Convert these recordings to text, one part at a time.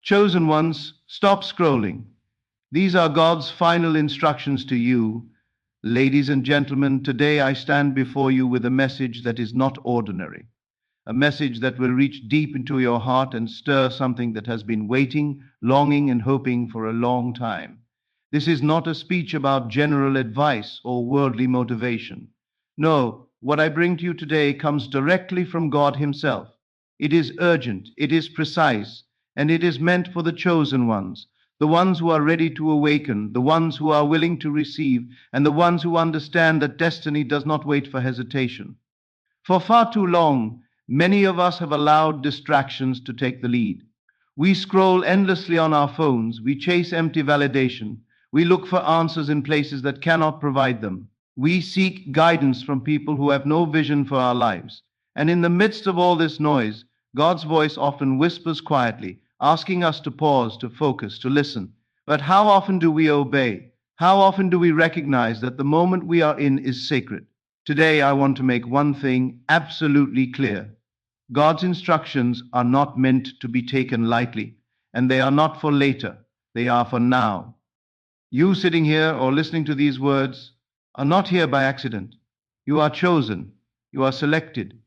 Chosen ones, stop scrolling. These are God's final instructions to you. Ladies and gentlemen, today I stand before you with a message that is not ordinary, a message that will reach deep into your heart and stir something that has been waiting, longing, and hoping for a long time. This is not a speech about general advice or worldly motivation. No, what I bring to you today comes directly from God Himself. It is urgent, it is precise, and it is meant for the chosen ones, the ones who are ready to awaken, the ones who are willing to receive, and the ones who understand that destiny does not wait for hesitation. For far too long, many of us have allowed distractions to take the lead. We scroll endlessly on our phones, we chase empty validation, we look for answers in places that cannot provide them. We seek guidance from people who have no vision for our lives. And in the midst of all this noise, God's voice often whispers quietly, asking us to pause, to focus, to listen. But how often do we obey? How often do we recognize that the moment we are in is sacred? Today, I want to make one thing absolutely clear. God's instructions are not meant to be taken lightly, and they are not for later. They are for now. You sitting here or listening to these words are not here by accident. You are chosen. You are selected.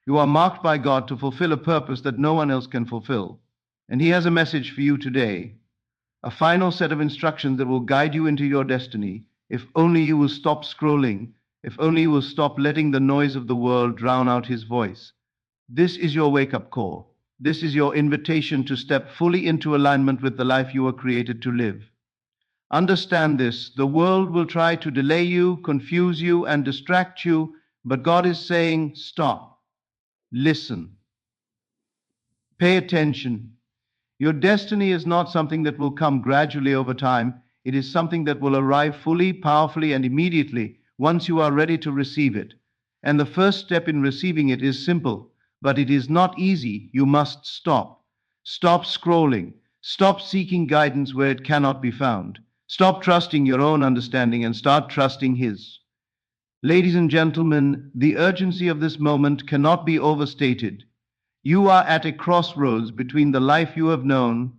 You are marked by God to fulfill a purpose that no one else can fulfill. And He has a message for you today, a final set of instructions that will guide you into your destiny if only you will stop scrolling, if only you will stop letting the noise of the world drown out His voice. This is your wake up call. This is your invitation to step fully into alignment with the life you were created to live. Understand this: the world will try to delay you, confuse you, and distract you, but God is saying, stop, listen, pay attention. Your destiny is not something that will come gradually over time. It is something that will arrive fully, powerfully, and immediately once you are ready to receive it. And the first step in receiving it is simple, but it is not easy. You must stop. Stop scrolling. Stop seeking guidance where it cannot be found. Stop trusting your own understanding and start trusting His. Ladies and gentlemen, the urgency of this moment cannot be overstated. You are at a crossroads between the life you have known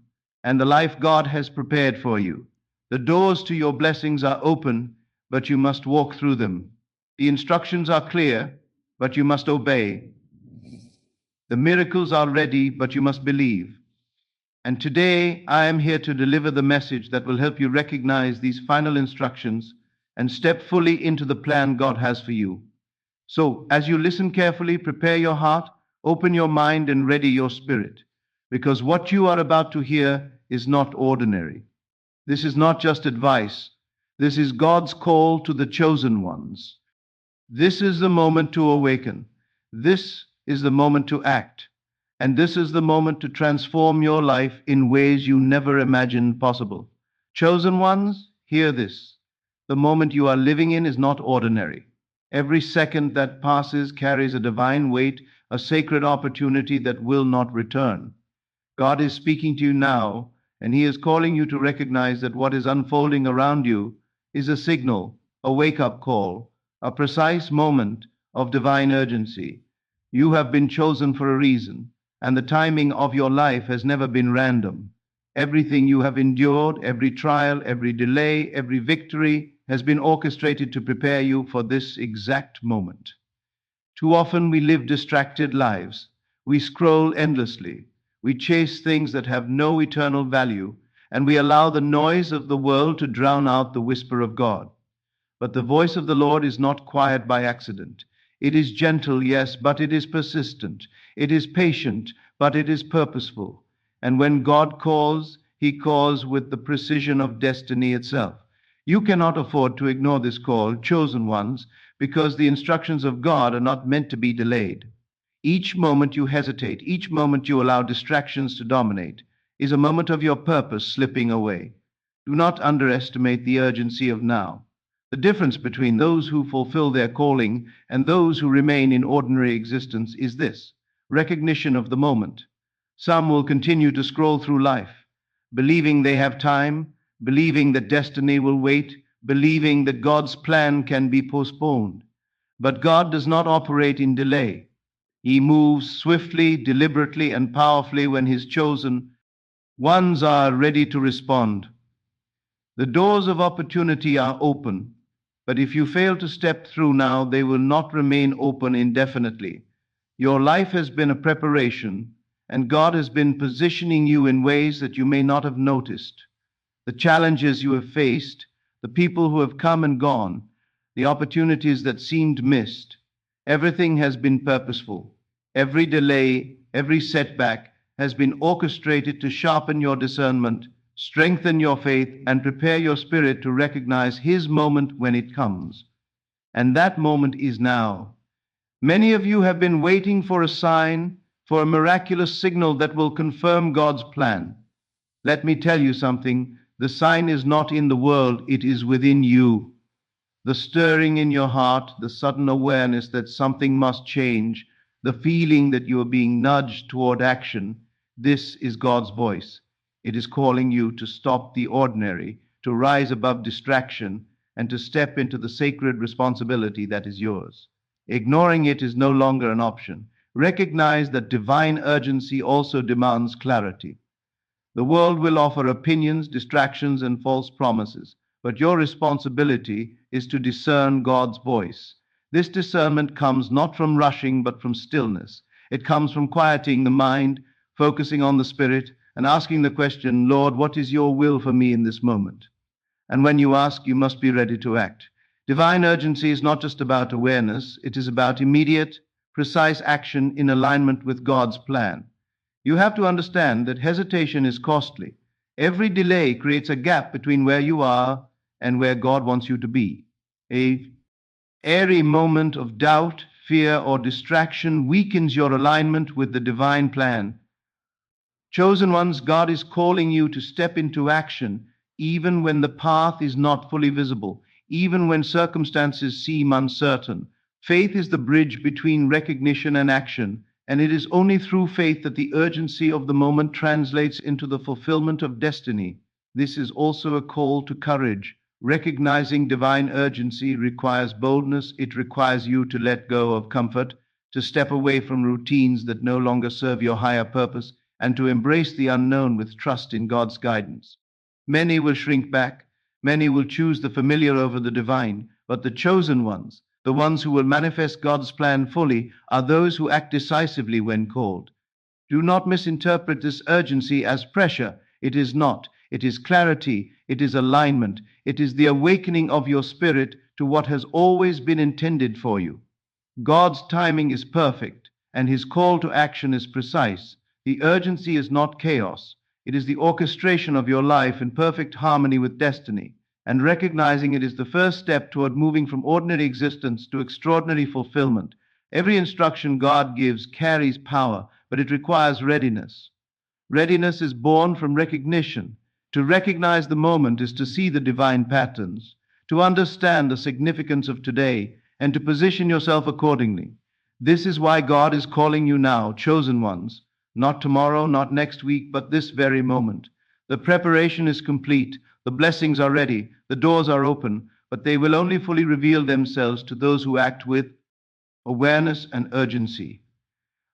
and the life God has prepared for you. The doors to your blessings are open, but you must walk through them. The instructions are clear, but you must obey. The miracles are ready, but you must believe. And today, I am here to deliver the message that will help you recognize these final instructions and step fully into the plan God has for you. So, as you listen carefully, prepare your heart, open your mind, and ready your spirit, because what you are about to hear is not ordinary. This is not just advice. This is God's call to the chosen ones. This is the moment to awaken. This is the moment to act. And this is the moment to transform your life in ways you never imagined possible. Chosen ones, hear this. The moment you are living in is not ordinary. Every second that passes carries a divine weight, a sacred opportunity that will not return. God is speaking to you now, and He is calling you to recognize that what is unfolding around you is a signal, a wake up call, a precise moment of divine urgency. You have been chosen for a reason, and the timing of your life has never been random. Everything you have endured, every trial, every delay, every victory has been orchestrated to prepare you for this exact moment. Too often we live distracted lives. We scroll endlessly. We chase things that have no eternal value, and we allow the noise of the world to drown out the whisper of God. But the voice of the Lord is not quiet by accident. It is gentle, yes, but it is persistent. It is patient, but it is purposeful. And when God calls, He calls with the precision of destiny itself. You cannot afford to ignore this call, chosen ones, because the instructions of God are not meant to be delayed. Each moment you hesitate, each moment you allow distractions to dominate, is a moment of your purpose slipping away. Do not underestimate the urgency of now. The difference between those who fulfill their calling and those who remain in ordinary existence is this: recognition of the moment. Some will continue to scroll through life, believing they have time, believing that destiny will wait, believing that God's plan can be postponed. But God does not operate in delay. He moves swiftly, deliberately, and powerfully when His chosen Ones are ready to respond. The doors of opportunity are open, but if you fail to step through now, they will not remain open indefinitely. Your life has been a preparation, and God has been positioning you in ways that you may not have noticed. The challenges you have faced, the people who have come and gone, the opportunities that seemed missed, everything has been purposeful. Every delay, every setback has been orchestrated to sharpen your discernment, strengthen your faith, and prepare your spirit to recognize His moment when it comes. And that moment is now. Many of you have been waiting for a sign, for a miraculous signal that will confirm God's plan. Let me tell you something. The sign is not in the world, it is within you. The stirring in your heart, the sudden awareness that something must change, the feeling that you are being nudged toward action, this is God's voice. It is calling you to stop the ordinary, to rise above distraction, and to step into the sacred responsibility that is yours. Ignoring it is no longer an option. Recognize that divine urgency also demands clarity. The world will offer opinions, distractions, and false promises, but your responsibility is to discern God's voice. This discernment comes not from rushing, but from stillness. It comes from quieting the mind, focusing on the Spirit, and asking the question, Lord, what is your will for me in this moment? And when you ask, you must be ready to act. Divine urgency is not just about awareness, it is about immediate, precise action in alignment with God's plan. You have to understand that hesitation is costly. Every delay creates a gap between where you are and where God wants you to be. A airy moment of doubt, fear, or distraction weakens your alignment with the divine plan. Chosen ones, God is calling you to step into action even when the path is not fully visible, even when circumstances seem uncertain. Faith is the bridge between recognition and action, and it is only through faith that the urgency of the moment translates into the fulfillment of destiny. This is also a call to courage. Recognizing divine urgency requires boldness. It requires you to let go of comfort, to step away from routines that no longer serve your higher purpose, and to embrace the unknown with trust in God's guidance. Many will shrink back, many will choose the familiar over the divine, but the chosen ones, the ones who will manifest God's plan fully, are those who act decisively when called. Do not misinterpret this urgency as pressure. It is not. It is clarity, it is alignment, it is the awakening of your spirit to what has always been intended for you. God's timing is perfect, and His call to action is precise. The urgency is not chaos, it is the orchestration of your life in perfect harmony with destiny. And recognizing it is the first step toward moving from ordinary existence to extraordinary fulfillment. Every instruction God gives carries power, but it requires readiness. Readiness is born from recognition. To recognize the moment is to see the divine patterns, to understand the significance of today, and to position yourself accordingly. This is why God is calling you now, chosen ones, not tomorrow, not next week, but this very moment. The preparation is complete, the blessings are ready, the doors are open, but they will only fully reveal themselves to those who act with awareness and urgency.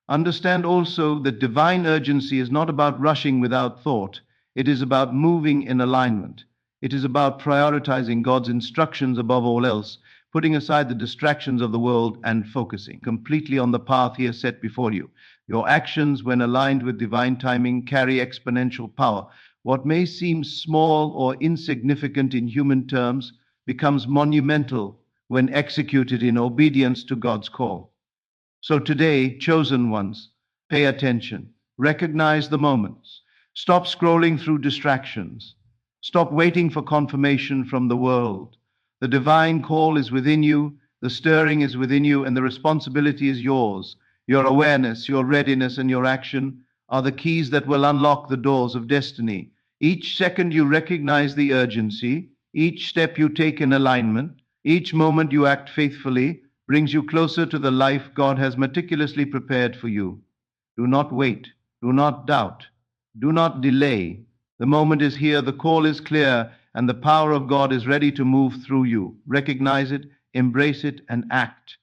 Understand also that divine urgency is not about rushing without thought. It is about moving in alignment. It is about prioritizing God's instructions above all else, putting aside the distractions of the world and focusing completely on the path He has set before you. Your actions, when aligned with divine timing, carry exponential power. What may seem small or insignificant in human terms becomes monumental when executed in obedience to God's call. So today, chosen ones, pay attention. Recognize the moments. Stop scrolling through distractions. Stop waiting for confirmation from the world. The divine call is within you, the stirring is within you, and the responsibility is yours. Your awareness, your readiness, and your action are the keys that will unlock the doors of destiny. Each second you recognize the urgency, each step you take in alignment, each moment you act faithfully, brings you closer to the life God has meticulously prepared for you. Do not wait. Do not doubt. Do not delay. The moment is here, the call is clear, and the power of God is ready to move through you. Recognize it, embrace it, and act.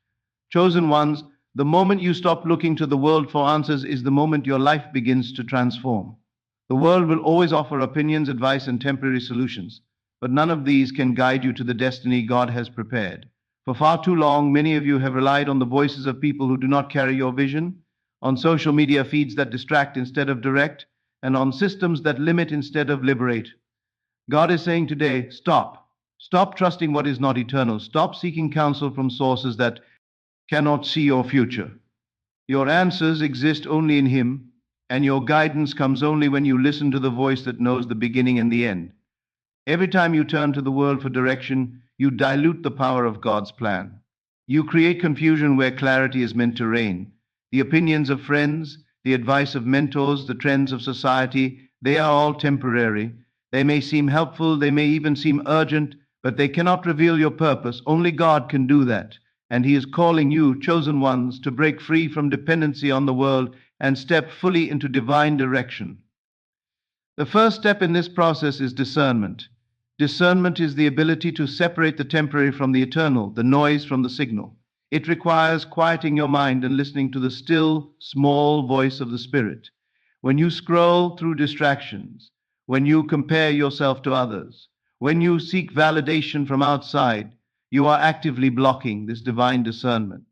Chosen ones, the moment you stop looking to the world for answers is the moment your life begins to transform. The world will always offer opinions, advice, and temporary solutions, but none of these can guide you to the destiny God has prepared. For far too long, many of you have relied on the voices of people who do not carry your vision, on social media feeds that distract instead of direct, and on systems that limit instead of liberate. God is saying today, stop. Stop trusting what is not eternal. Stop seeking counsel from sources that cannot see your future. Your answers exist only in Him, and your guidance comes only when you listen to the voice that knows the beginning and the end. Every time you turn to the world for direction, you dilute the power of God's plan. You create confusion where clarity is meant to reign. The opinions of friends, the advice of mentors, the trends of society, they are all temporary. They may seem helpful, they may even seem urgent, but they cannot reveal your purpose. Only God can do that. And He is calling you, chosen ones, to break free from dependency on the world and step fully into divine direction. The first step in this process is discernment. Discernment is the ability to separate the temporary from the eternal, the noise from the signal. It requires quieting your mind and listening to the still, small voice of the Spirit. When you scroll through distractions, when you compare yourself to others, when you seek validation from outside, you are actively blocking this divine discernment.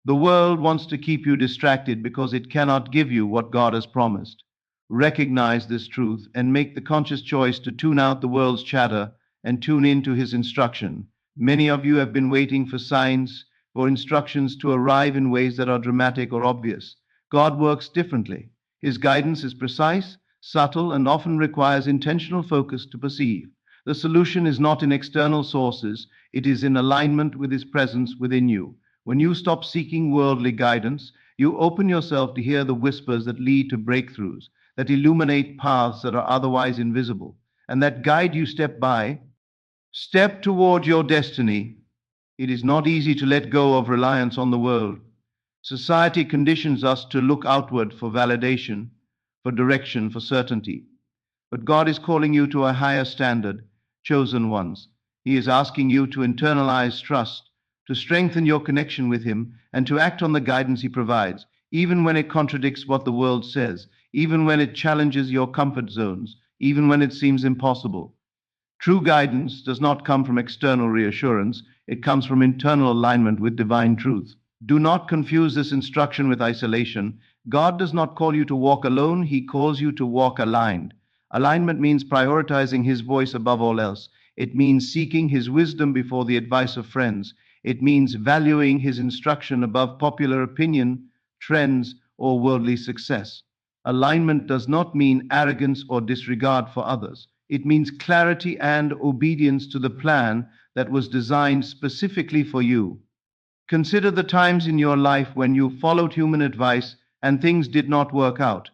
The world wants to keep you distracted because it cannot give you what God has promised. Recognize this truth and make the conscious choice to tune out the world's chatter and tune into His instruction. Many of you have been waiting for signs, for instructions to arrive in ways that are dramatic or obvious. God works differently. His guidance is precise, subtle, and often requires intentional focus to perceive. The solution is not in external sources, it is in alignment with His presence within you. When you stop seeking worldly guidance, you open yourself to hear the whispers that lead to breakthroughs, that illuminate paths that are otherwise invisible, and that guide you step toward your destiny. It is not easy to let go of reliance on the world. Society conditions us to look outward for validation, for direction, for certainty. But God is calling you to a higher standard, chosen ones. He is asking you to internalize trust, to strengthen your connection with Him, and to act on the guidance He provides, even when it contradicts what the world says, even when it challenges your comfort zones, even when it seems impossible. True guidance does not come from external reassurance, it comes from internal alignment with divine truth. Do not confuse this instruction with isolation. God does not call you to walk alone, He calls you to walk aligned. Alignment means prioritizing His voice above all else. It means seeking His wisdom before the advice of friends. It means valuing His instruction above popular opinion, trends, or worldly success. Alignment does not mean arrogance or disregard for others. It means clarity and obedience to the plan that was designed specifically for you. Consider the times in your life when you followed human advice and things did not work out.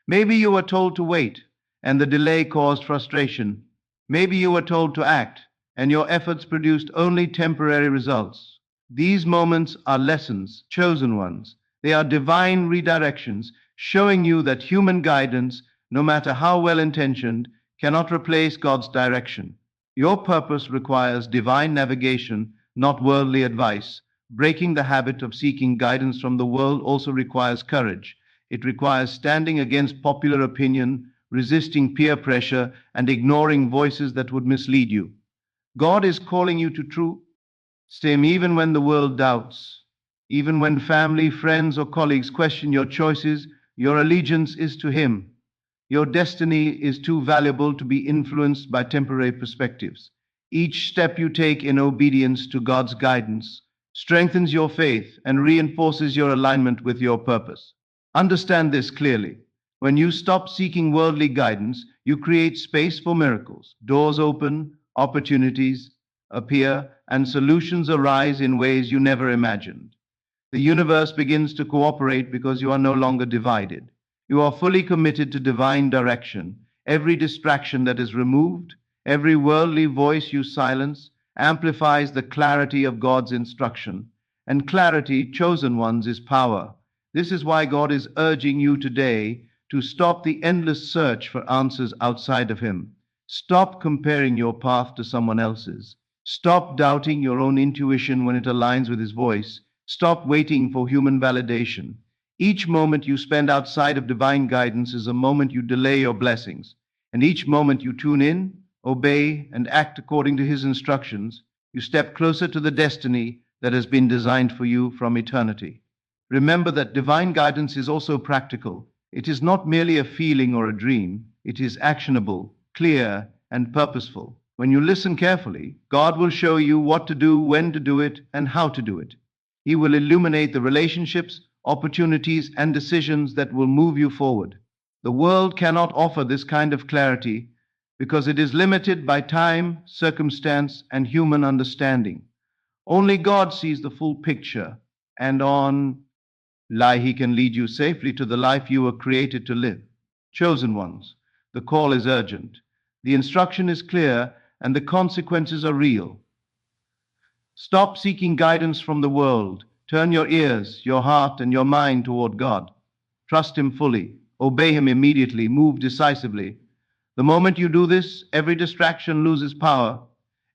Maybe you were told to wait, and the delay caused frustration. Maybe you were told to act, and your efforts produced only temporary results. These moments are lessons, chosen ones. They are divine redirections, showing you that human guidance, no matter how well intentioned, cannot replace God's direction. Your purpose requires divine navigation, not worldly advice. Breaking the habit of seeking guidance from the world also requires courage. It requires standing against popular opinion, resisting peer pressure, and ignoring voices that would mislead you. God is calling you to true stem even when the world doubts, even when family, friends, or colleagues question your choices, your allegiance is to Him. Your destiny is too valuable to be influenced by temporary perspectives. Each step you take in obedience to God's guidance strengthens your faith and reinforces your alignment with your purpose. Understand this clearly. When you stop seeking worldly guidance, you create space for miracles. Doors open, opportunities appear, and solutions arise in ways you never imagined. The universe begins to cooperate because you are no longer divided. You are fully committed to divine direction. Every distraction that is removed, every worldly voice you silence, amplifies the clarity of God's instruction. And clarity, chosen ones, is power. This is why God is urging you today to stop the endless search for answers outside of Him. Stop comparing your path to someone else's. Stop doubting your own intuition when it aligns with His voice. Stop waiting for human validation. Each moment you spend outside of divine guidance is a moment you delay your blessings. And each moment you tune in, obey, and act according to His instructions, you step closer to the destiny that has been designed for you from eternity. Remember that divine guidance is also practical. It is not merely a feeling or a dream, it is actionable, clear, and purposeful. When you listen carefully, God will show you what to do, when to do it, and how to do it. He will illuminate the relationships, opportunities, and decisions that will move you forward. The world cannot offer this kind of clarity because it is limited by time, circumstance, and human understanding. Only God sees the full picture, and on lie He can lead you safely to the life you were created to live. Chosen ones, the call is urgent, the instruction is clear, and the consequences are real. Stop seeking guidance from the world. Turn your ears, your heart, and your mind toward God. Trust Him fully. Obey Him immediately. Move decisively. The moment you do this, every distraction loses power,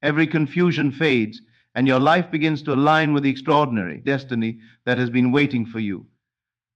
every confusion fades, and your life begins to align with the extraordinary destiny that has been waiting for you.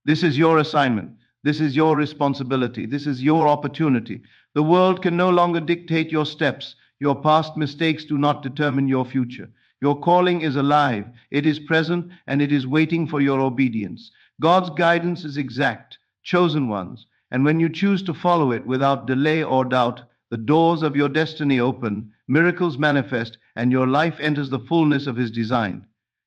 This is your assignment. This is your responsibility. This is your opportunity. The world can no longer dictate your steps. Your past mistakes do not determine your future. Your calling is alive, it is present, and it is waiting for your obedience. God's guidance is exact, chosen ones, and when you choose to follow it without delay or doubt, the doors of your destiny open, miracles manifest, and your life enters the fullness of His design.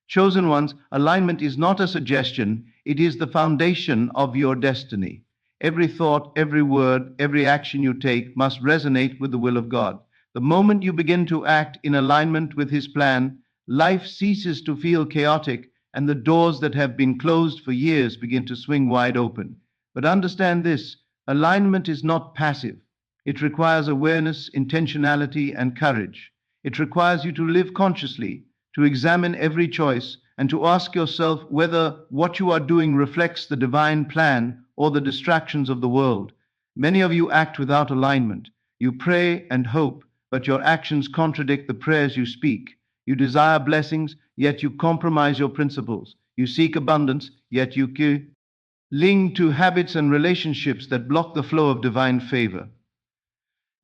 Chosen ones, alignment is not a suggestion, it is the foundation of your destiny. Every thought, every word, every action you take must resonate with the will of God. The moment you begin to act in alignment with His plan, life ceases to feel chaotic, and the doors that have been closed for years begin to swing wide open. But understand this, alignment is not passive. It requires awareness, intentionality, and courage. It requires you to live consciously, to examine every choice, and to ask yourself whether what you are doing reflects the divine plan or the distractions of the world. Many of you act without alignment. You pray and hope, but your actions contradict the prayers you speak. You desire blessings, yet you compromise your principles. You seek abundance, yet you cling to habits and relationships that block the flow of divine favor.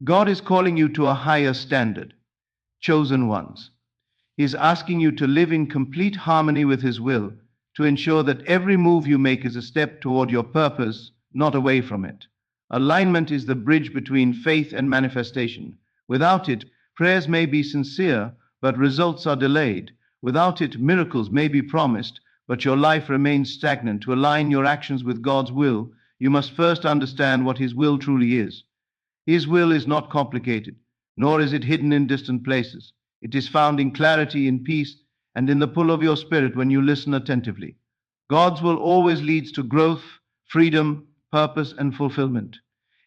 God is calling you to a higher standard. Chosen ones. He is asking you to live in complete harmony with His will, to ensure that every move you make is a step toward your purpose, not away from it. Alignment is the bridge between faith and manifestation. Without it, prayers may be sincere, but results are delayed. Without it, miracles may be promised, but your life remains stagnant. To align your actions with God's will, you must first understand what His will truly is. His will is not complicated, nor is it hidden in distant places. It is found in clarity, in peace, and in the pull of your spirit when you listen attentively. God's will always leads to growth, freedom, purpose, and fulfillment.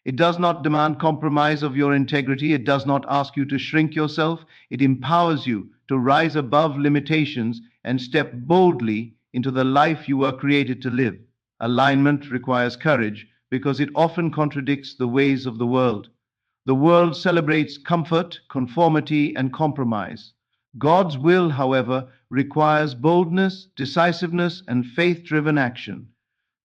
It does not demand compromise of your integrity. It does not ask you to shrink yourself. It empowers you to rise above limitations and step boldly into the life you were created to live. Alignment requires courage because it often contradicts the ways of the world. The world celebrates comfort, conformity, and compromise. God's will, however, requires boldness, decisiveness, and faith driven action.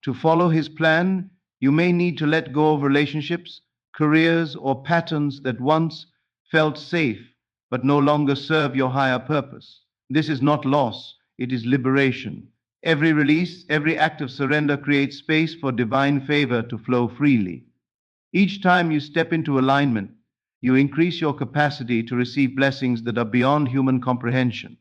To follow His plan, you may need to let go of relationships, careers, or patterns that once felt safe but no longer serve your higher purpose. This is not loss, it is liberation. Every release, every act of surrender creates space for divine favor to flow freely. Each time you step into alignment, you increase your capacity to receive blessings that are beyond human comprehension.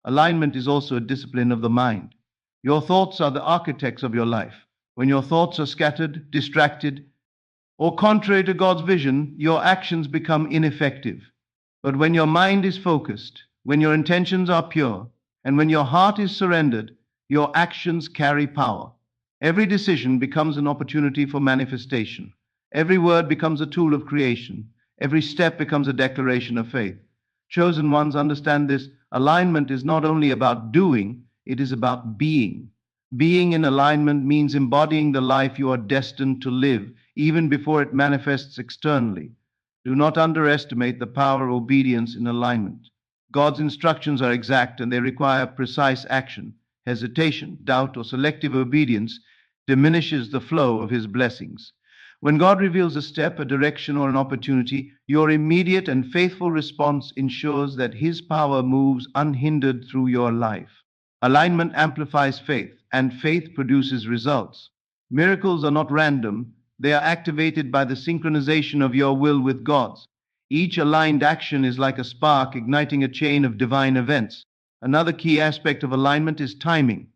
Alignment is also a discipline of the mind. Your thoughts are the architects of your life. When your thoughts are scattered, distracted, or contrary to God's vision, your actions become ineffective. But when your mind is focused, when your intentions are pure, and when your heart is surrendered, your actions carry power. Every decision becomes an opportunity for manifestation. Every word becomes a tool of creation. Every step becomes a declaration of faith. Chosen ones understand this. Alignment is not only about doing, it is about being. Being in alignment means embodying the life you are destined to live, even before it manifests externally. Do not underestimate the power of obedience in alignment. God's instructions are exact and they require precise action. Hesitation, doubt, or selective obedience diminishes the flow of his blessings. When God reveals a step, a direction, or an opportunity, your immediate and faithful response ensures that his power moves unhindered through your life. Alignment amplifies faith, and faith produces results. Miracles are not random, they are activated by the synchronization of your will with God's. Each aligned action is like a spark igniting a chain of divine events. Another key aspect of alignment is timing.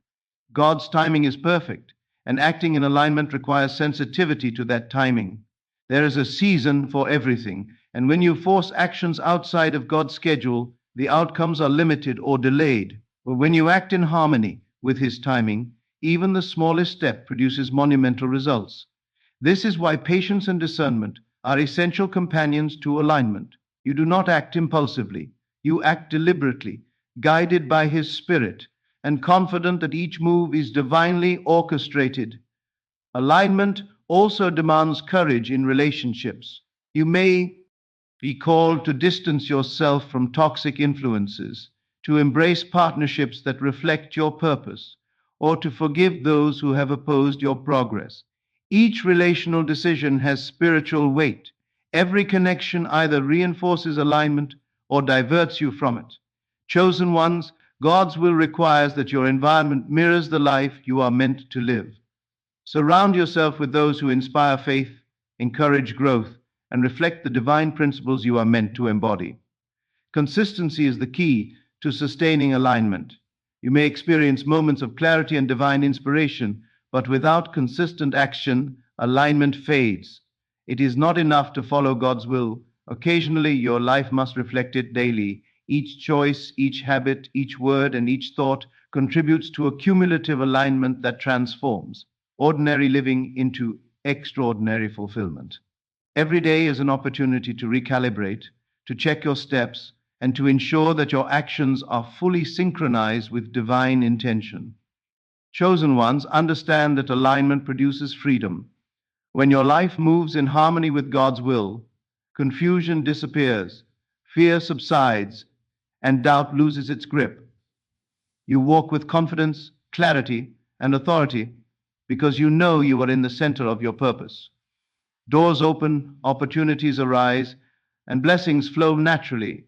God's timing is perfect, and acting in alignment requires sensitivity to that timing. There is a season for everything, and when you force actions outside of God's schedule, the outcomes are limited or delayed. But when you act in harmony with His timing, even the smallest step produces monumental results. This is why patience and discernment are essential companions to alignment. You do not act impulsively, you act deliberately, guided by His Spirit, and confident that each move is divinely orchestrated. Alignment also demands courage in relationships. You may be called to distance yourself from toxic influences, to embrace partnerships that reflect your purpose, or to forgive those who have opposed your progress. Each relational decision has spiritual weight. Every connection either reinforces alignment or diverts you from it. Chosen ones, God's will requires that your environment mirrors the life you are meant to live. Surround yourself with those who inspire faith, encourage growth, and reflect the divine principles you are meant to embody. Consistency is the key to sustaining alignment. You may experience moments of clarity and divine inspiration, but without consistent action, alignment fades. It is not enough to follow God's will. Occasionally, your life must reflect it daily. Each choice, each habit, each word, and each thought contributes to a cumulative alignment that transforms ordinary living into extraordinary fulfillment. Every day is an opportunity to recalibrate, to check your steps, and to ensure that your actions are fully synchronized with divine intention. Chosen ones understand that alignment produces freedom. When your life moves in harmony with God's will, confusion disappears, fear subsides, and doubt loses its grip. You walk with confidence, clarity, and authority because you know you are in the center of your purpose. Doors open, opportunities arise, and blessings flow naturally.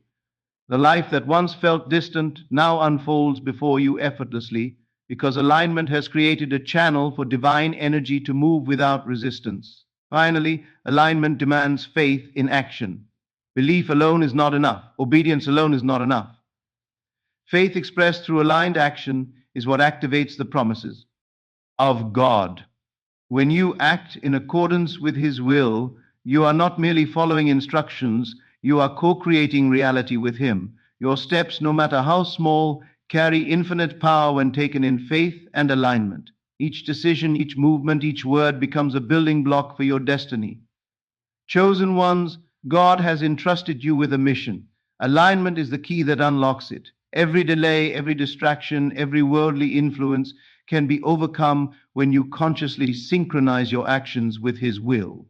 The life that once felt distant now unfolds before you effortlessly because alignment has created a channel for divine energy to move without resistance. Finally, alignment demands faith in action. Belief alone is not enough, obedience alone is not enough. Faith expressed through aligned action is what activates the promises of God. When you act in accordance with His will, you are not merely following instructions, you are co creating reality with Him. Your steps, no matter how small, carry infinite power when taken in faith and alignment. Each decision, each movement, each word becomes a building block for your destiny. Chosen ones, God has entrusted you with a mission. Alignment is the key that unlocks it. Every delay, every distraction, every worldly influence can be overcome when you consciously synchronize your actions with His will.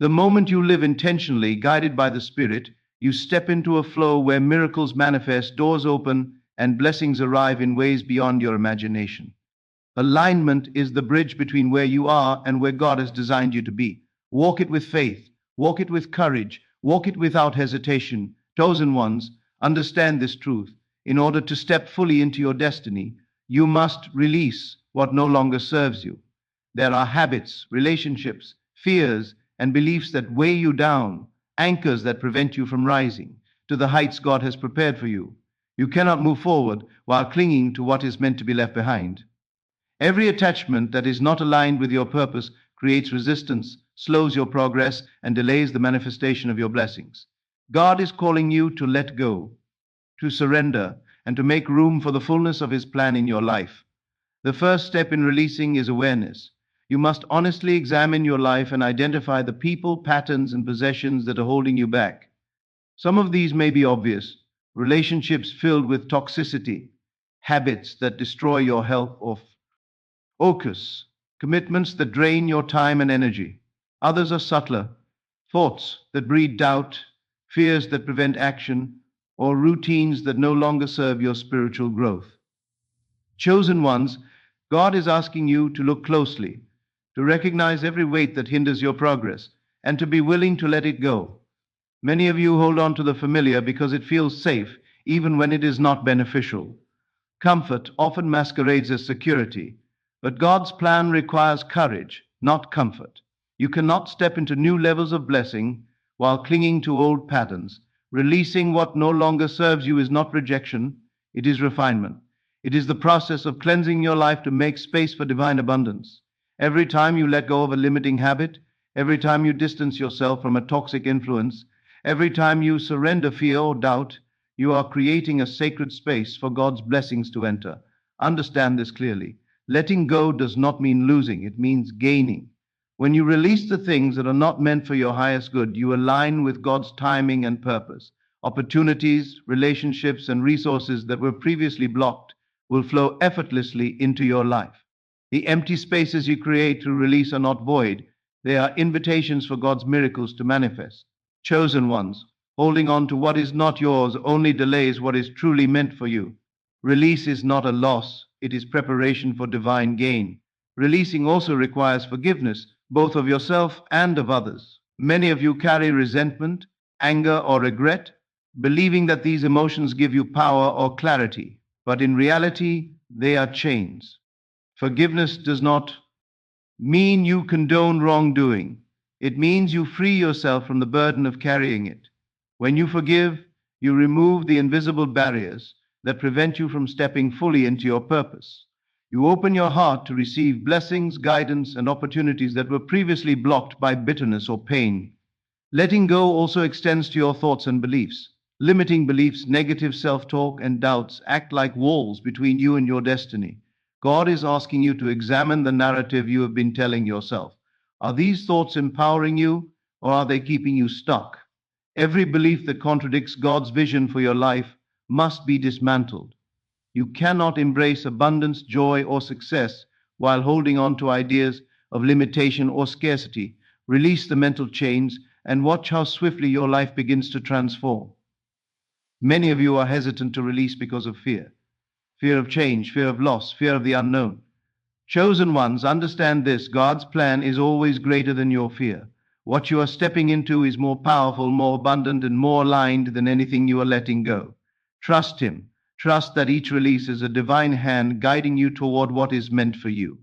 The moment you live intentionally, guided by the Spirit, you step into a flow where miracles manifest, doors open, and blessings arrive in ways beyond your imagination. Alignment is the bridge between where you are and where God has designed you to be. Walk it with faith, walk it with courage, walk it without hesitation. Chosen ones, understand this truth. In order to step fully into your destiny, you must release what no longer serves you. There are habits, relationships, fears, and beliefs that weigh you down, anchors that prevent you from rising to the heights God has prepared for you. You cannot move forward while clinging to what is meant to be left behind. Every attachment that is not aligned with your purpose creates resistance, slows your progress, and delays the manifestation of your blessings. God is calling you to let go, to surrender, and to make room for the fullness of His plan in your life. The first step in releasing is awareness. You must honestly examine your life and identify the people, patterns, and possessions that are holding you back. Some of these may be obvious: relationships filled with toxicity, habits that destroy your health or focus, commitments that drain your time and energy. Others are subtler: thoughts that breed doubt, fears that prevent action, or routines that no longer serve your spiritual growth. Chosen ones, God is asking you to look closely. to recognize every weight that hinders your progress, and to be willing to let it go. Many of you hold on to the familiar because it feels safe, even when it is not beneficial. Comfort often masquerades as security, but God's plan requires courage, not comfort. You cannot step into new levels of blessing while clinging to old patterns. Releasing what no longer serves you is not rejection, it is refinement. It is the process of cleansing your life to make space for divine abundance. Every time you let go of a limiting habit, every time you distance yourself from a toxic influence, every time you surrender fear or doubt, you are creating a sacred space for God's blessings to enter. Understand this clearly. Letting go does not mean losing, it means gaining. When you release the things that are not meant for your highest good, you align with God's timing and purpose. Opportunities, relationships, and resources that were previously blocked will flow effortlessly into your life. The empty spaces you create through release are not void, they are invitations for God's miracles to manifest. Chosen ones, holding on to what is not yours only delays what is truly meant for you. Release is not a loss, it is preparation for divine gain. Releasing also requires forgiveness, both of yourself and of others. Many of you carry resentment, anger, or regret, believing that these emotions give you power or clarity, but in reality, they are chains. Forgiveness does not mean you condone wrongdoing. It means you free yourself from the burden of carrying it. When you forgive, you remove the invisible barriers that prevent you from stepping fully into your purpose. You open your heart to receive blessings, guidance, and opportunities that were previously blocked by bitterness or pain. Letting go also extends to your thoughts and beliefs. Limiting beliefs, negative self talk, and doubts act like walls between you and your destiny. God is asking you to examine the narrative you have been telling yourself. Are these thoughts empowering you, or are they keeping you stuck? Every belief that contradicts God's vision for your life must be dismantled. You cannot embrace abundance, joy, or success while holding on to ideas of limitation or scarcity. Release the mental chains and watch how swiftly your life begins to transform. Many of you are hesitant to release because of fear of change, fear of loss, fear of the unknown. Chosen ones, understand this: God's plan is always greater than your fear. What you are stepping into is more powerful, more abundant, and more aligned than anything you are letting go. Trust Him. Trust that each release is a divine hand guiding you toward what is meant for you.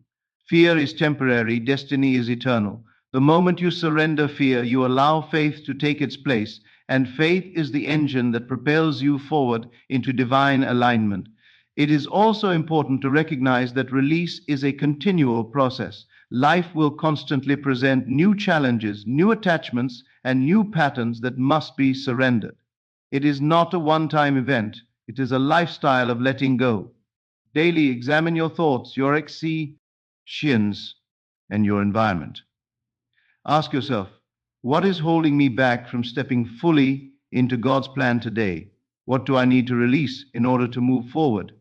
Fear is temporary, destiny is eternal. The moment you surrender fear, you allow faith to take its place, and faith is the engine that propels you forward into divine alignment. It is also important to recognize that release is a continual process. Life will constantly present new challenges, new attachments, and new patterns that must be surrendered. It is not a one time event, it is a lifestyle of letting go. Daily examine your thoughts, your actions, and your environment. Ask yourself, what is holding me back from stepping fully into God's plan today? What do I need to release in order to move forward?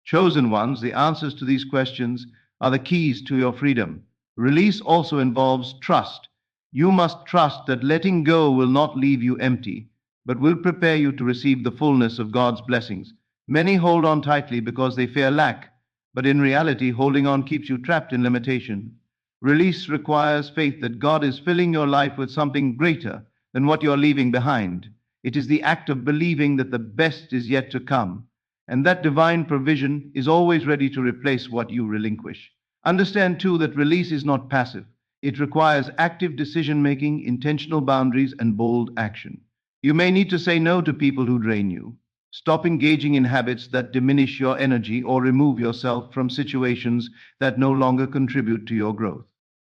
Chosen ones, the answers to these questions are the keys to your freedom. Release also involves trust. You must trust that letting go will not leave you empty, but will prepare you to receive the fullness of God's blessings. Many hold on tightly because they fear lack, but in reality, holding on keeps you trapped in limitation. Release requires faith that God is filling your life with something greater than what you're leaving behind. It is the act of believing that the best is yet to come, and that divine provision is always ready to replace what you relinquish. Understand too that release is not passive. It requires active decision making, intentional boundaries, and bold action. You may need to say no to people who drain you. Stop engaging in habits that diminish your energy or remove yourself from situations that no longer contribute to your growth.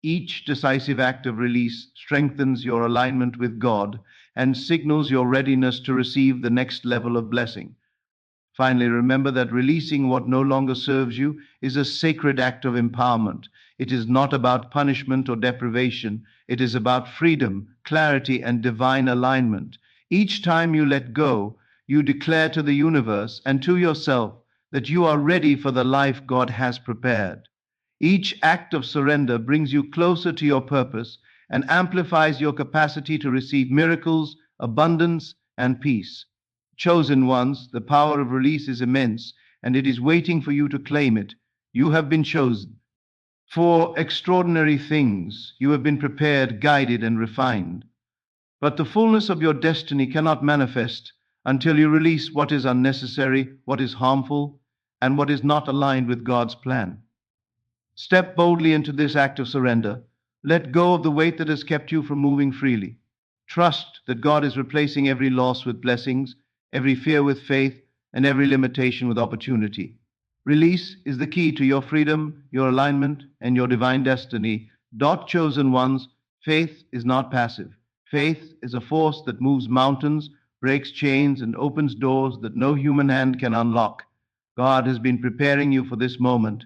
Each decisive act of release strengthens your alignment with God and signals your readiness to receive the next level of blessing. Finally, remember that releasing what no longer serves you is a sacred act of empowerment. It is not about punishment or deprivation, it is about freedom, clarity, and divine alignment. Each time you let go, you declare to the universe and to yourself that you are ready for the life God has prepared. Each act of surrender brings you closer to your purpose and amplifies your capacity to receive miracles, abundance, and peace. Chosen ones, the power of release is immense, and it is waiting for you to claim it. You have been chosen. For extraordinary things, you have been prepared, guided, and refined. But the fullness of your destiny cannot manifest until you release what is unnecessary, what is harmful, and what is not aligned with God's plan. Step boldly into this act of surrender. Let go of the weight that has kept you from moving freely. Trust that God is replacing every loss with blessings, every fear with faith, and every limitation with opportunity. Release is the key to your freedom, your alignment, and your divine destiny. Dot chosen ones, faith is not passive. Faith is a force that moves mountains, breaks chains, and opens doors that no human hand can unlock. God has been preparing you for this moment,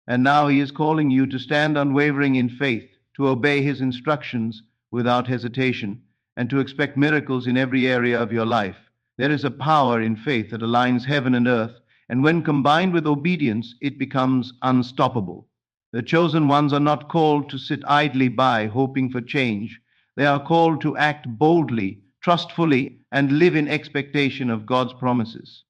and now He is calling you to stand unwavering in faith, to obey His instructions without hesitation, and to expect miracles in every area of your life. There is a power in faith that aligns heaven and earth, and when combined with obedience, it becomes unstoppable. The chosen ones are not called to sit idly by, hoping for change. They are called to act boldly, trustfully, and live in expectation of God's promises.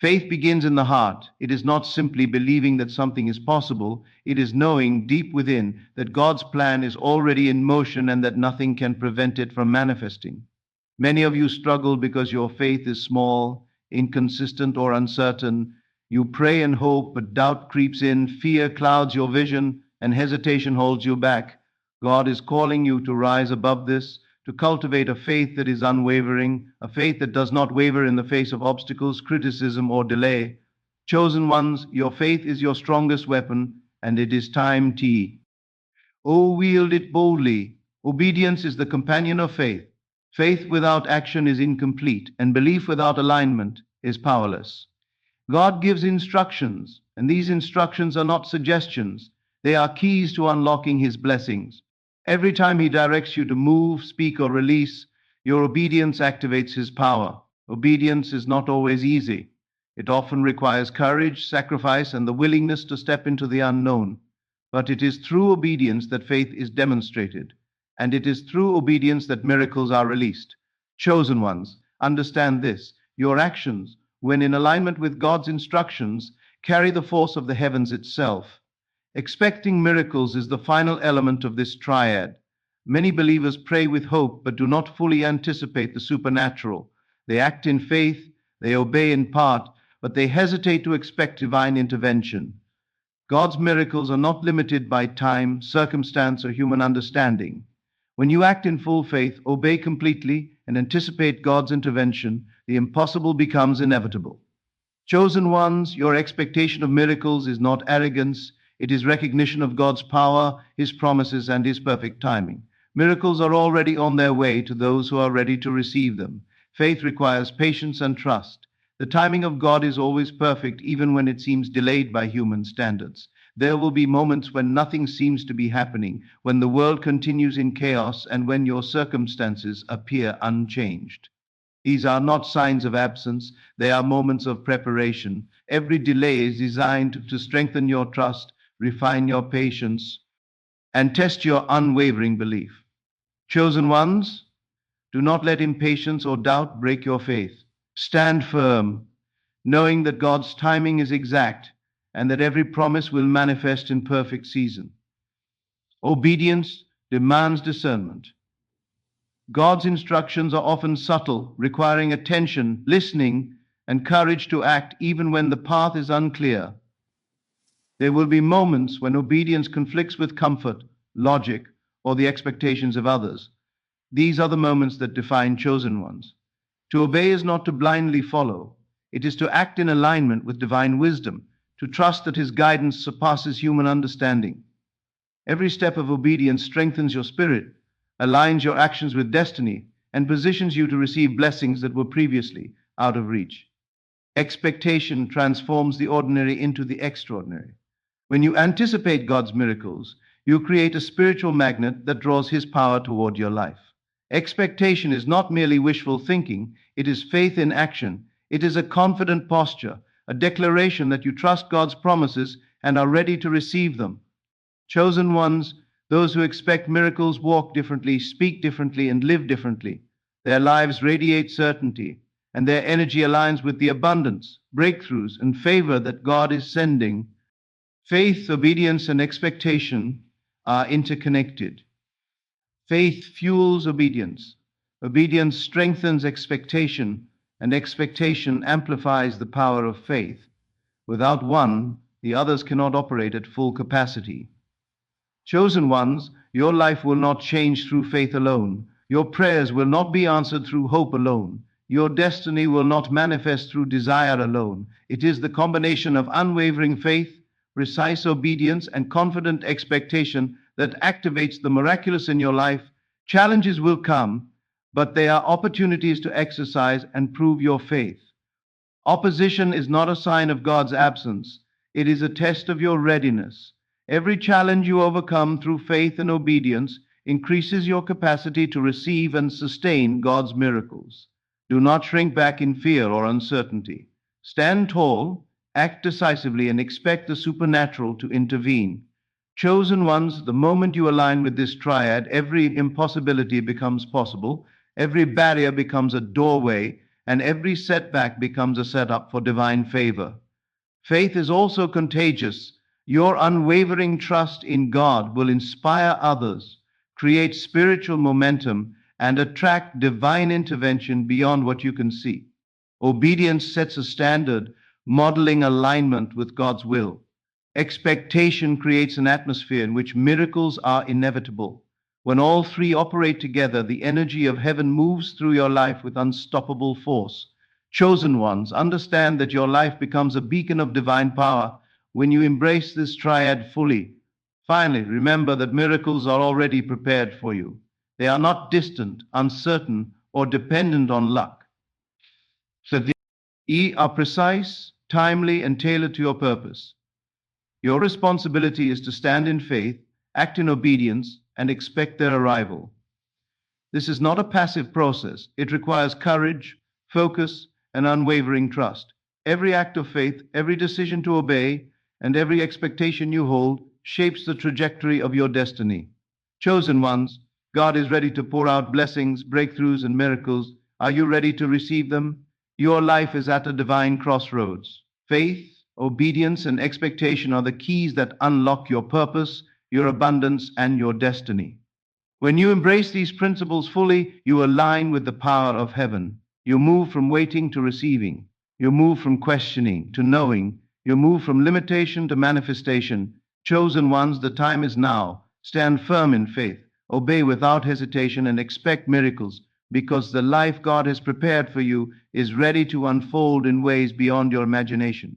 Faith begins in the heart. It is not simply believing that something is possible, it is knowing deep within that God's plan is already in motion and that nothing can prevent it from manifesting. Many of you struggle because your faith is small, inconsistent, or uncertain. You pray and hope, but doubt creeps in, fear clouds your vision, and hesitation holds you back. God is calling you to rise above this, to cultivate a faith that is unwavering, a faith that does not waver in the face of obstacles, criticism, or delay. Chosen ones, your faith is your strongest weapon, and it is time T. Oh, wield it boldly. Obedience is the companion of faith. Faith without action is incomplete, and belief without alignment is powerless. God gives instructions, and these instructions are not suggestions. They are keys to unlocking His blessings. Every time He directs you to move, speak, or release, your obedience activates His power. Obedience is not always easy. It often requires courage, sacrifice, and the willingness to step into the unknown. But it is through obedience that faith is demonstrated, and it is through obedience that miracles are released. Chosen ones, understand this. Your actions, when in alignment with God's instructions, carry the force of the heavens itself. Expecting miracles is the final element of this triad. Many believers pray with hope but do not fully anticipate the supernatural. They act in faith, they obey in part, but they hesitate to expect divine intervention. God's miracles are not limited by time, circumstance, or human understanding. When you act in full faith, obey completely, and anticipate God's intervention, the impossible becomes inevitable. Chosen ones, your expectation of miracles is not arrogance, it is recognition of God's power, His promises, and His perfect timing. Miracles are already on their way to those who are ready to receive them. Faith requires patience and trust. The timing of God is always perfect, even when it seems delayed by human standards. There will be moments when nothing seems to be happening, when the world continues in chaos, and when your circumstances appear unchanged. These are not signs of absence, they are moments of preparation. Every delay is designed to strengthen your trust, refine your patience, and test your unwavering belief. Chosen ones, do not let impatience or doubt break your faith. Stand firm, knowing that God's timing is exact and that every promise will manifest in perfect season. Obedience demands discernment. God's instructions are often subtle, requiring attention, listening, and courage to act even when the path is unclear. There will be moments when obedience conflicts with comfort, logic, or the expectations of others. These are the moments that define chosen ones. To obey is not to blindly follow, it is to act in alignment with divine wisdom, to trust that His guidance surpasses human understanding. Every step of obedience strengthens your spirit, aligns your actions with destiny, and positions you to receive blessings that were previously out of reach. Expectation transforms the ordinary into the extraordinary. When you anticipate God's miracles, you create a spiritual magnet that draws His power toward your life. Expectation is not merely wishful thinking, it is faith in action. It is a confident posture, a declaration that you trust God's promises and are ready to receive them. Chosen ones, those who expect miracles, walk differently, speak differently, and live differently. Their lives radiate certainty, and their energy aligns with the abundance, breakthroughs, and favor that God is sending. Faith, obedience, and expectation are interconnected. Faith fuels obedience. Obedience strengthens expectation, and expectation amplifies the power of faith. Without one, the others cannot operate at full capacity. Chosen ones, your life will not change through faith alone. Your prayers will not be answered through hope alone. Your destiny will not manifest through desire alone. It is the combination of unwavering faith, precise obedience, and confident expectation that activates the miraculous in your life. Challenges will come, but they are opportunities to exercise and prove your faith. Opposition is not a sign of God's absence, it is a test of your readiness. Every challenge you overcome through faith and obedience increases your capacity to receive and sustain God's miracles. Do not shrink back in fear or uncertainty. Stand tall, act decisively, and expect the supernatural to intervene. Chosen ones, the moment you align with this triad, every impossibility becomes possible, every barrier becomes a doorway, and every setback becomes a setup for divine favor. Faith is also contagious. Your unwavering trust in God will inspire others, create spiritual momentum, and attract divine intervention beyond what you can see. Obedience sets a standard, modeling alignment with God's will. Expectation creates an atmosphere in which miracles are inevitable. When all three operate together, the energy of heaven moves through your life with unstoppable force. Chosen ones, understand that your life becomes a beacon of divine power when you embrace this triad fully. Finally, remember that miracles are already prepared for you. They are not distant, uncertain, or dependent on luck. So they are precise, timely, and tailored to your purpose. Your responsibility is to stand in faith, act in obedience, and expect their arrival. This is not a passive process. It requires courage, focus, and unwavering trust. Every act of faith, every decision to obey, and every expectation you hold shapes the trajectory of your destiny. Chosen ones, God is ready to pour out blessings, breakthroughs, and miracles. Are you ready to receive them? Your life is at a divine crossroads. Faith, obedience, and expectation are the keys that unlock your purpose, your abundance, and your destiny. When you embrace these principles fully, you align with the power of heaven. You move from waiting to receiving. You move from questioning to knowing. You move from limitation to manifestation. Chosen ones, the time is now. Stand firm in faith. Obey without hesitation and expect miracles because the life God has prepared for you is ready to unfold in ways beyond your imagination.